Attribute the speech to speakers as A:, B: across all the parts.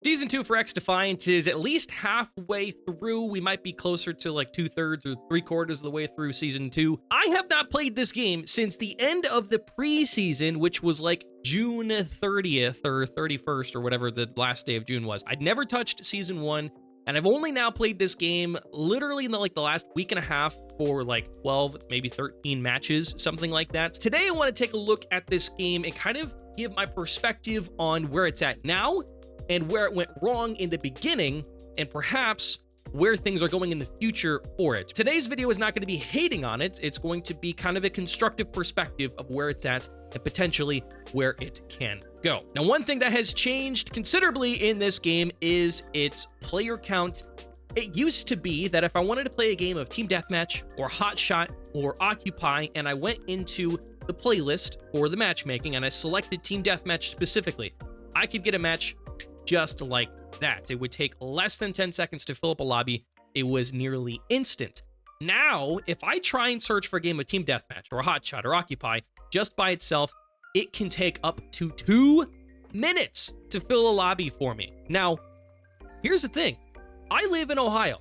A: Season 2 for XDefiant is at least halfway through. We might be closer to like 2/3 or 3/4 of the way through Season 2. I have not played this game since the end of the preseason, which was like June 30th or 31st or whatever the last day of June was. I'd never touched Season 1, and I've only now played this game literally in the last week and a half for like 12, maybe 13 matches, something like that. Today, I want to take a look at this game and kind of give my perspective on where it's at now, and where it went wrong in the beginning, and perhaps where things are going in the future for it. Today's video is not going to be hating on it. It's going to be kind of a constructive perspective of where it's at and potentially where it can go. Now, one thing that has changed considerably in this game is its player count. It used to be that if I wanted to play a game of Team Deathmatch or Hot Shot or Occupy, and I went into the playlist for the matchmaking and I selected Team Deathmatch specifically, I could get a match just like that. It would take less than 10 seconds to fill up a lobby. It was nearly instant. Now, if I try and search for a game of Team Deathmatch or Hotshot or Occupy just by itself, it can take up to 2 minutes to fill a lobby for me. Now, here's the thing. I live in Ohio.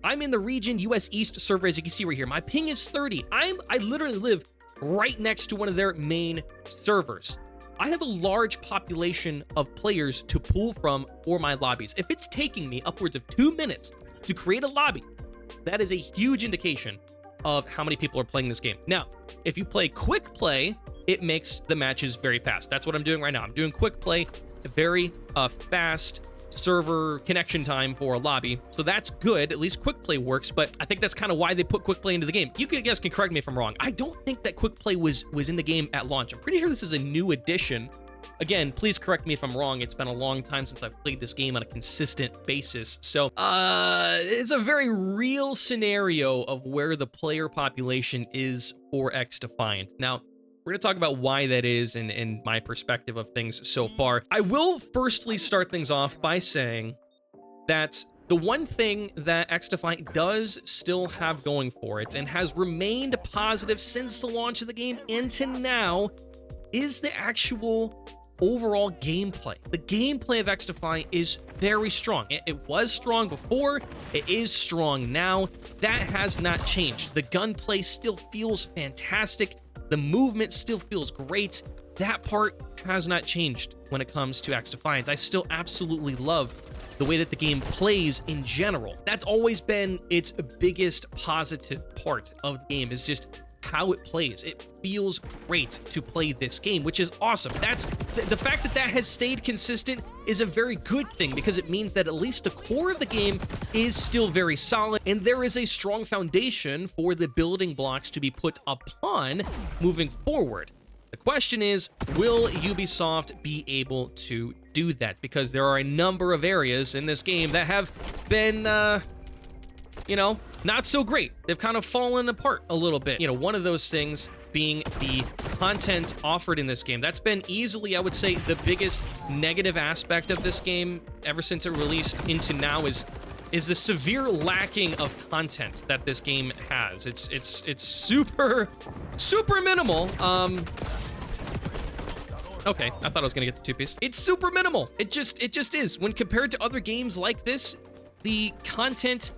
A: I'm in the region US East server, as you can see right here. My ping is 30. I literally live right next to one of their main servers. I have a large population of players to pull from for my lobbies. If it's taking me upwards of 2 minutes to create a lobby, that is a huge indication of how many people are playing this game. Now, if you play quick play, it makes the matches very fast. That's what I'm doing right now. I'm doing quick play, very fast server connection time for a lobby. So that's good. At least quick play works, but I think that's kind of why they put quick play into the game. You guys can correct me if I'm wrong. I don't think that quick play was in the game at launch. I'm pretty sure this is a new addition. Again, please correct me if I'm wrong. It's been a long time since I've played this game on a consistent basis. So, it's a very real scenario of where the player population is for XDefiant. Now, we're going to talk about why that is and my perspective of things so far. I will firstly start things off by saying that the one thing that XDefiant does still have going for it and has remained positive since the launch of the game into now is the actual overall gameplay. The gameplay of XDefiant is very strong. It was strong before, it is strong now. That has not changed. The gunplay still feels fantastic. The movement still feels great. That part has not changed when it comes to XDefiant. I still absolutely love the way that the game plays in general. That's always been its biggest positive part of the game, is just how it plays. It feels great to play this game, which is awesome. That's the fact that that has stayed consistent is a very good thing, because it means that at least the core of the game is still very solid, and there is a strong foundation for the building blocks to be put upon moving forward. The question is, will Ubisoft be able to do that? Because there are a number of areas in this game that have been, not so great. They've kind of fallen apart a little bit. One of those things being the content offered in this game. That's been easily, I would say, the biggest negative aspect of this game ever since it released into now is the severe lacking of content that this game has. It's super minimal. Okay, I thought I was gonna get the 2-piece. It's super minimal. It just is. When compared to other games like this, the content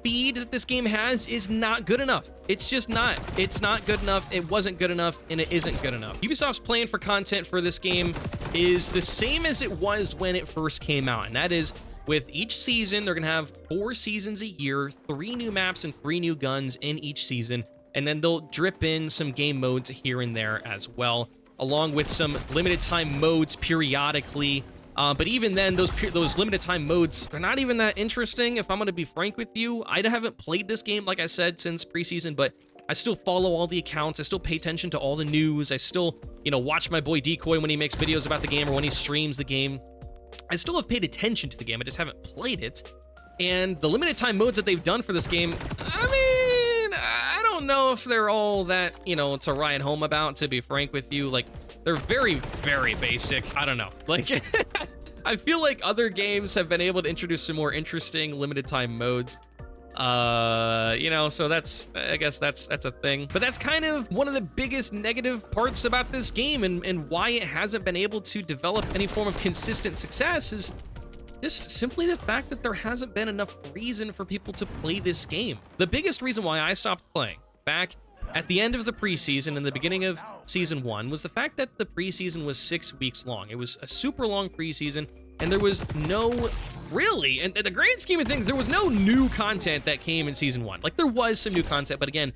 A: feed that this game has is not good enough. It's just not. It's not good enough. It wasn't good enough, and it isn't good enough. Ubisoft's plan for content for this game is the same as it was when it first came out, and that is, with each season, they're gonna have 4 seasons a year, 3 new maps and 3 new guns in each season, and then they'll drip in some game modes here and there as well, along with some limited time modes periodically. But even then, those limited time modes, they're not even that interesting, if I'm going to be frank with you. I haven't played this game, like I said, since preseason, but I still follow all the accounts. I still pay attention to all the news. I still, watch my boy Decoy when he makes videos about the game or when he streams the game. I still have paid attention to the game. I just haven't played it. And the limited time modes that they've done for this game, I don't know if they're all that, to write home about, to be frank with you. Like, they're very, very basic. I don't know. Like, I feel like other games have been able to introduce some more interesting limited time modes. So I guess that's a thing. But that's kind of one of the biggest negative parts about this game, and why it hasn't been able to develop any form of consistent success is just simply the fact that there hasn't been enough reason for people to play this game. The biggest reason why I stopped playing back at the end of the preseason and the beginning of season 1 was the fact that the preseason was 6 weeks long. It was a super long preseason, and there was no, really, and in the grand scheme of things, there was no new content that came in season 1. Like, there was some new content, but again,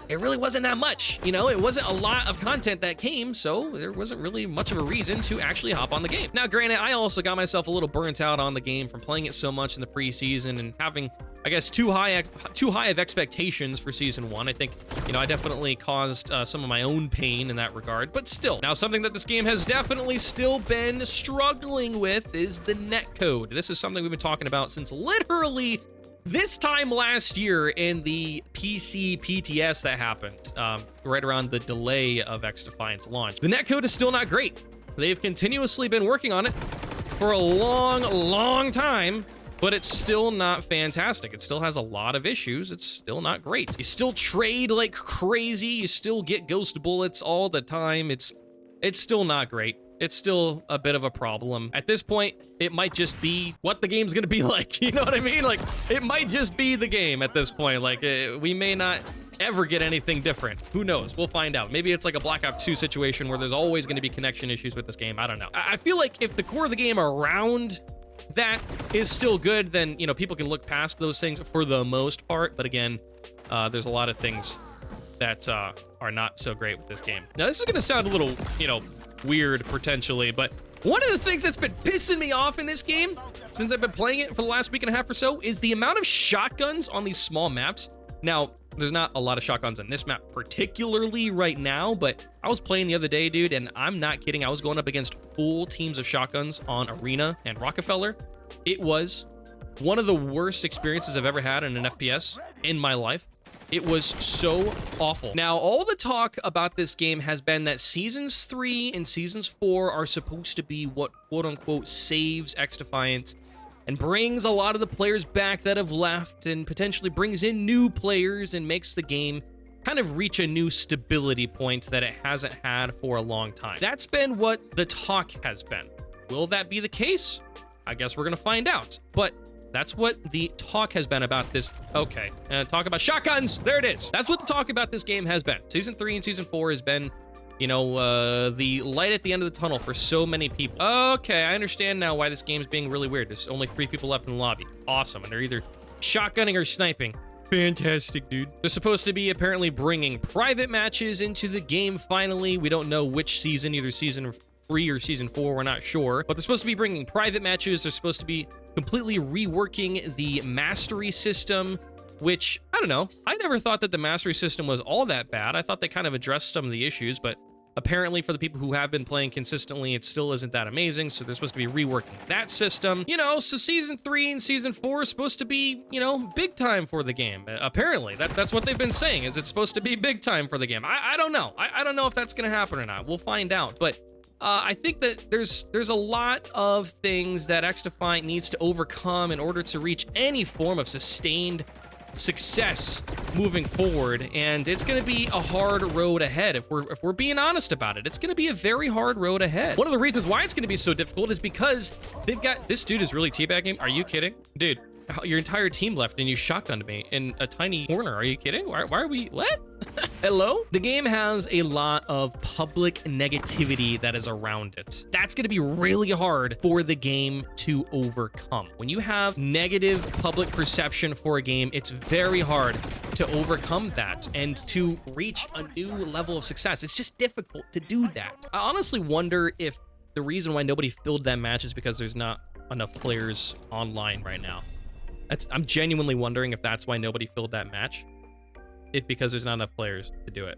A: it really wasn't that much. You know, it wasn't a lot of content that came, so there wasn't really much of a reason to actually hop on the game. Now, granted, I also got myself a little burnt out on the game from playing it so much in the preseason and having, I guess, too high of expectations for season 1. I think, you know, I definitely caused some of my own pain in that regard, but still. Now, something that this game has definitely still been struggling with is the netcode. This is something we've been talking about since literally this time last year in the PC PTS that happened, right around the delay of XDefiant's launch. The netcode is still not great. They've continuously been working on it for a long time, but it's still not fantastic. It still has a lot of issues. It's still not great. You still trade like crazy. You still get ghost bullets all the time. It's still not great. It's still a bit of a problem. At this point, it might just be what the game's gonna be like. You know what I mean? Like, it might just be the game at this point. Like, we may not ever get anything different. Who knows? We'll find out. Maybe it's like a Black Ops 2 situation where there's always gonna be connection issues with this game. I don't know. I feel like if the core of the game around that is still good, then, you know, people can look past those things for the most part. But again, there's a lot of things that are not so great with this game. Now, this is gonna sound a little, you know, weird potentially, but one of the things that's been pissing me off in this game since I've been playing it for the last week and a half or so is the amount of shotguns on these small maps. Now, there's not a lot of shotguns on this map particularly right now, but I was playing the other day, dude, and I'm not kidding. I was going up against full teams of shotguns on Arena and Rockefeller. It was one of the worst experiences I've ever had in an FPS in my life. It was so awful. Now, all the talk about this game has been that Seasons 3 and Seasons 4 are supposed to be what, quote-unquote, saves XDefiant and brings a lot of the players back that have left and potentially brings in new players and makes the game kind of reach a new stability point that it hasn't had for a long time. That's been what the talk has been. Will that be the case? I guess we're gonna find out. But that's what the talk has been about this. Okay, talk about shotguns. There it is. That's what the talk about this game has been. Season 3 and Season 4 has been, you know, the light at the end of the tunnel for so many people. Okay, I understand now why this game's being really weird. There's only 3 people left in the lobby. Awesome, and they're either shotgunning or sniping. Fantastic, dude. They're supposed to be apparently bringing private matches into the game finally. We don't know which season, either Season 3 or Season 4, we're not sure. But they're supposed to be bringing private matches. They're supposed to be completely reworking the mastery system, which, I don't know. I never thought that the mastery system was all that bad. I thought they kind of addressed some of the issues, but apparently for the people who have been playing consistently, it still isn't that amazing, so they're supposed to be reworking that system. You know, so Season 3 and Season 4 is supposed to be, you know, big time for the game. Apparently, that's what they've been saying, is it's supposed to be big time for the game. I don't know. I don't know if that's gonna happen or not. We'll find out, but I think that there's a lot of things that XDefiant needs to overcome in order to reach any form of sustained success moving forward, and it's going to be a hard road ahead. If we're being honest about it, it's going to be a very hard road ahead. One of the reasons why it's going to be so difficult is because they've got this dude is really teabagging. Are you kidding, dude? Your entire team left and you shotgunned me in a tiny corner. Are you kidding? Why are we, what? Hello? The game has a lot of public negativity that is around it. That's going to be really hard for the game to overcome. When you have negative public perception for a game, it's very hard to overcome that and to reach a new level of success. It's just difficult to do that. I honestly wonder if the reason why nobody filled that match is because there's not enough players online right now. I'm genuinely wondering if that's why nobody filled that match. If because there's not enough players to do it.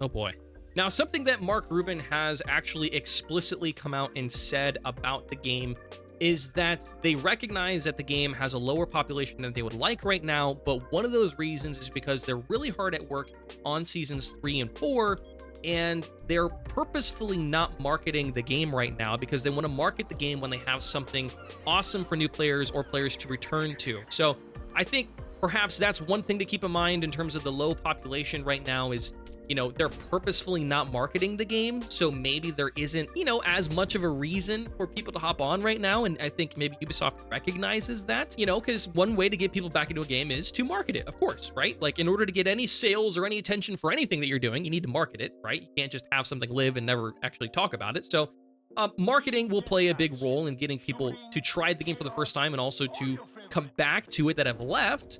A: Oh boy. Now, something that Mark Rubin has actually explicitly come out and said about the game is that they recognize that the game has a lower population than they would like right now, but one of those reasons is because they're really hard at work on Seasons 3 and 4, and they're purposefully not marketing the game right now because they want to market the game when they have something awesome for new players or players to return to. So I think perhaps that's one thing to keep in mind in terms of the low population right now is, you know, they're purposefully not marketing the game, so maybe there isn't, you know, as much of a reason for people to hop on right now. And I think maybe Ubisoft recognizes that, you know, because one way to get people back into a game is to market it, of course, right? Like, in order to get any sales or any attention for anything that you're doing, you need to market it, right? You can't just have something live and never actually talk about it. So marketing will play a big role in getting people to try the game for the first time and also to come back to it that have left.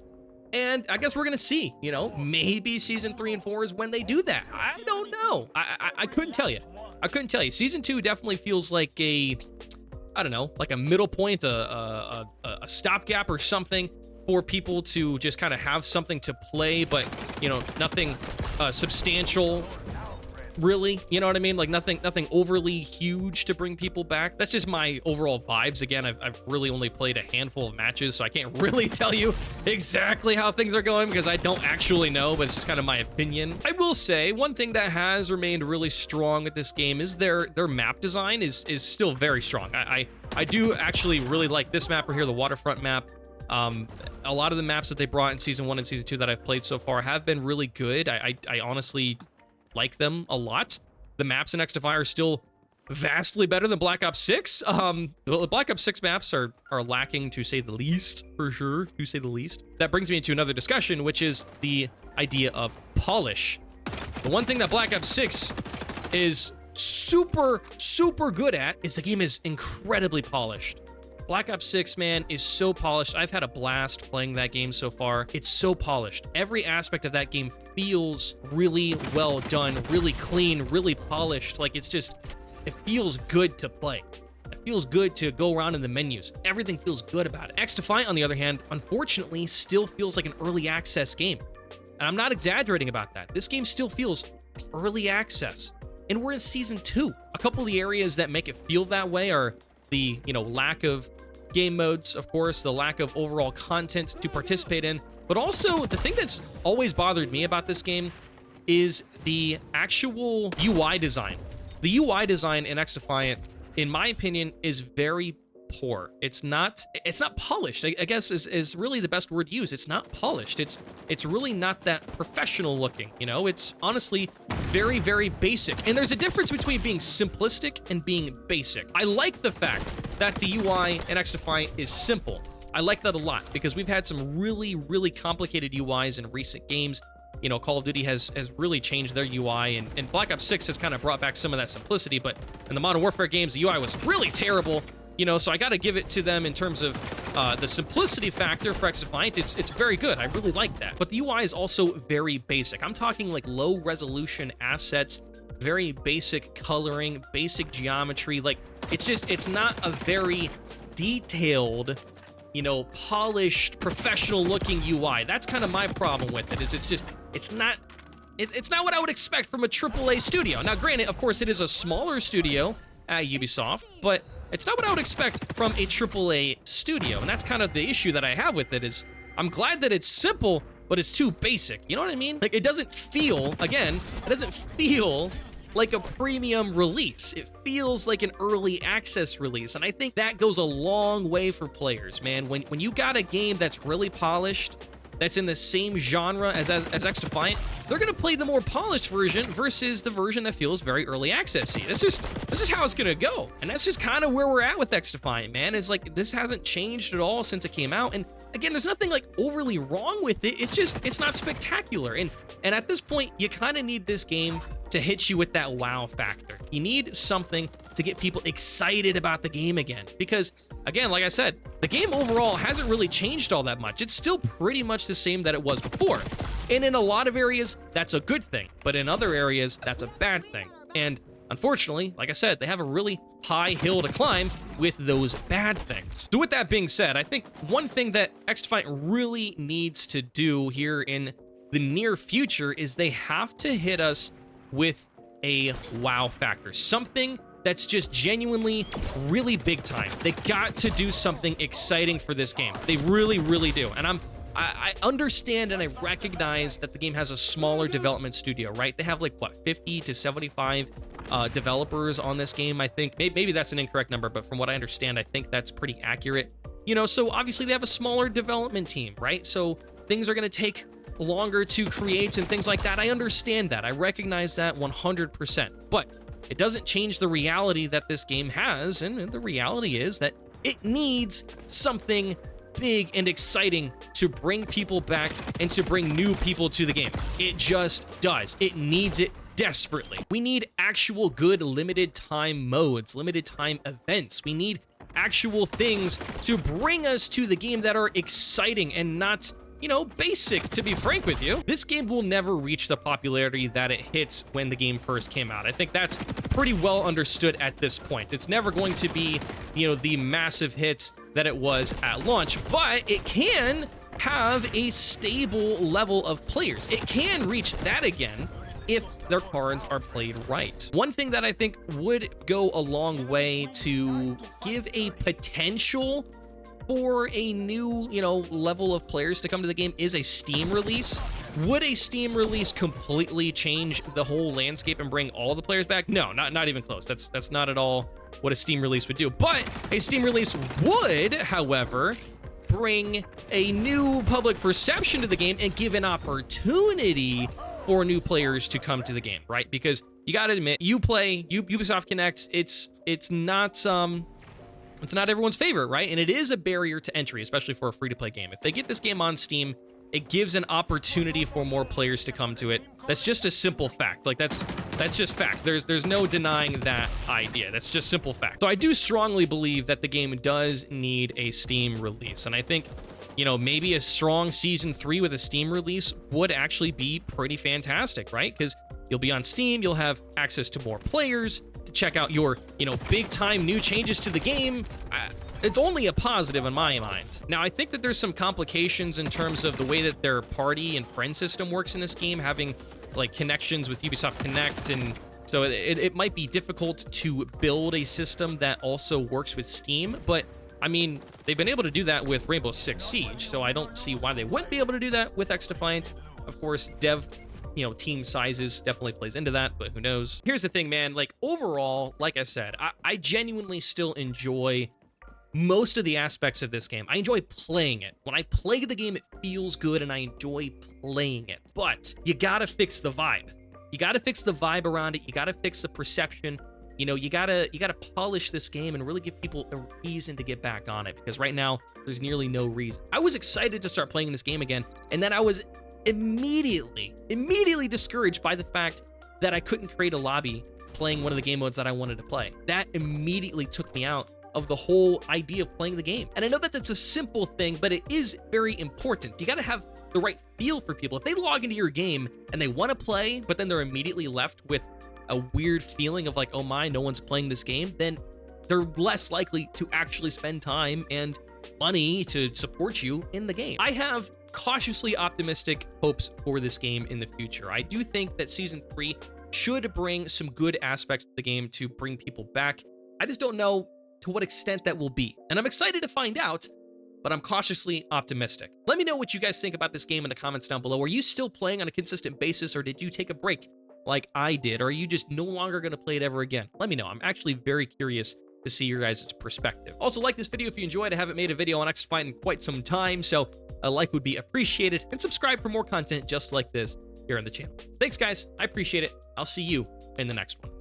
A: And I guess we're going to see, you know, maybe season 3 and 4 is when they do that. I don't know. I couldn't tell you. I couldn't tell you. Season 2 definitely feels like a, I don't know, like a middle point, a stopgap or something for people to just kind of have something to play, but, you know, nothing substantial, really, you know what I mean? Like nothing overly huge to bring people back. That's just my overall vibes. Again, I've really only played a handful of matches, so I can't really tell you exactly how things are going because I don't actually know, but it's just kind of my opinion. I will say one thing that has remained really strong with this game is their map design is still very strong. I do actually really like this map right here, the waterfront map. A lot of the maps that they brought in season 1 and season 2 that I've played so far have been really good. I honestly like them a lot. The maps in XDefiant are still vastly better than Black Ops 6. The Black Ops 6 maps are lacking, to say the least, for sure, to say the least. That brings me into another discussion, which is the idea of polish. The one thing that Black Ops 6 is super good at is the game is incredibly polished. Black Ops 6, man, is so polished. I've had a blast playing that game so far. It's so polished. Every aspect of that game feels really well done, really clean, really polished. Like, it's just, it feels good to play. It feels good to go around in the menus. Everything feels good about it. XDefiant, on the other hand, unfortunately, still feels like an early access game. And I'm not exaggerating about that. This game still feels early access. And we're in season 2. A couple of the areas that make it feel that way are the, you know, lack of game modes, of course, the lack of overall content to participate in, but also the thing that's always bothered me about this game is the actual UI design. The UI design in XDefiant, in my opinion, is very poor. It's not polished. I guess is really the best word used. It's not polished. It's really not that professional looking, you know? It's honestly very basic. And there's a difference between being simplistic and being basic. I like the fact that the UI in XDefiant is simple. I like that a lot because we've had some really complicated UIs in recent games. You know, Call of Duty has really changed their UI, and Black Ops 6 has kind of brought back some of that simplicity, but in the Modern Warfare games, the UI was really terrible. You know, so I got to give it to them in terms of the simplicity factor for XDefiant. It's very good. I really like that. But the UI is also very basic. I'm talking like low resolution assets, very basic coloring, basic geometry. Like, it's not a very detailed, you know, polished, professional looking UI. That's kind of my problem with it, is it's not what I would expect from a AAA studio. Now, granted, of course, it is a smaller studio at Ubisoft, but it's not what I would expect from a AAA studio, and that's kind of the issue that I have with it. Is I'm glad that it's simple, but it's too basic. You know what I mean? Like, it doesn't feel, again, it doesn't feel like a premium release. It feels like an early access release, and I think that goes a long way for players, man. When you got a game that's really polished, that's in the same genre as XDefiant, they're gonna play the more polished version versus the version that feels very early accessy. That's just how it's gonna go. And that's just kind of where we're at with XDefiant, man. It's like, this hasn't changed at all since it came out. And again, there's nothing like overly wrong with it. It's not spectacular. And at this point, you kind of need this game to hit you with that wow factor. You need something to get people excited about the game again. Because again, like I said, the game overall hasn't really changed all that much. It's still pretty much the same that it was before. And in a lot of areas, that's a good thing. But in other areas, that's a bad thing. And unfortunately, like I said, they have a really high hill to climb with those bad things. So with that being said, I think one thing that XDefiant really needs to do here in the near future is they have to hit us with a wow factor. Something that's just genuinely really big time. They got to do something exciting for this game. They really do. And I understand and I recognize that the game has a smaller development studio, right? They have like, what, 50 to 75 developers on this game, I think. Maybe that's an incorrect number, but from what I understand, I think that's pretty accurate. You know, so obviously they have a smaller development team, right? So things are going to take longer to create and things like that. I understand that. I recognize that 100%. But it doesn't change the reality that this game has, and the reality is that it needs something big and exciting to bring people back and to bring new people to the game. It just does. It needs it desperately. We need actual good limited time modes, limited time events. We need actual things to bring us to the game that are exciting and not, you know, basic, to be frank with you. This game will never reach the popularity that it hits when the game first came out. I think that's pretty well understood at this point. It's never going to be, you know, the massive hits that it was at launch, but it can have a stable level of players. It can reach that again if their cards are played right. One thing that I think would go a long way to give a potential for a new, you know, level of players to come to the game is a Steam release. Would a Steam release completely change the whole landscape and bring all the players back? No, not even close. That's not at all what a Steam release would do. But a Steam release would, however, bring a new public perception to the game and give an opportunity for new players to come to the game, right? Because you got to admit, you play Ubisoft Connect, it's not everyone's favorite, right? And it is a barrier to entry, especially for a free-to-play game. If they get this game on Steam, it gives an opportunity for more players to come to it. That's just a simple fact. Like, that's just fact. There's no denying that idea. That's just simple fact. So I do strongly believe that the game does need a Steam release. And I think, you know, maybe a strong Season 3 with a Steam release would actually be pretty fantastic, right? Because you'll be on Steam, you'll have access to more players to check out your, you know, big-time new changes to the game. It's only a positive in my mind. Now, I think that there's some complications in terms of the way that their party and friend system works in this game, having, like, connections with Ubisoft Connect, and so it might be difficult to build a system that also works with Steam, but I mean, they've been able to do that with Rainbow Six Siege, so I don't see why they wouldn't be able to do that with XDefiant. Of course, team sizes definitely plays into that, but who knows? Here's the thing, man. Like, overall, like I said, I genuinely still enjoy most of the aspects of this game. I enjoy playing it. When I play the game, it feels good, and I enjoy playing it. But you gotta fix the vibe. You gotta fix the vibe around it. You gotta fix the perception. You know, you gotta polish this game and really give people a reason to get back on it, because right now there's nearly no reason. I was excited to start playing this game again, and then I was immediately discouraged by the fact that I couldn't create a lobby playing one of the game modes that I wanted to play. That immediately took me out of the whole idea of playing the game. And I know that that's a simple thing, but it is very important. You gotta have the right feel for people. If they log into your game and they want to play, but then they're immediately left with a weird feeling of like, oh my, no one's playing this game, then they're less likely to actually spend time and money to support you in the game. I have cautiously optimistic hopes for this game in the future. I do think that Season 3 should bring some good aspects of the game to bring people back. I just don't know to what extent that will be. And I'm excited to find out, but I'm cautiously optimistic. Let me know what you guys think about this game in the comments down below. Are you still playing on a consistent basis, or did you take a break like I did? Or are you just no longer going to play it ever again? Let me know. I'm actually very curious to see your guys' perspective. Also, like this video if you enjoyed. I haven't made a video on XDefiant in quite some time, so a like would be appreciated, and subscribe for more content just like this here on the channel. Thanks, guys. I appreciate it. I'll see you in the next one.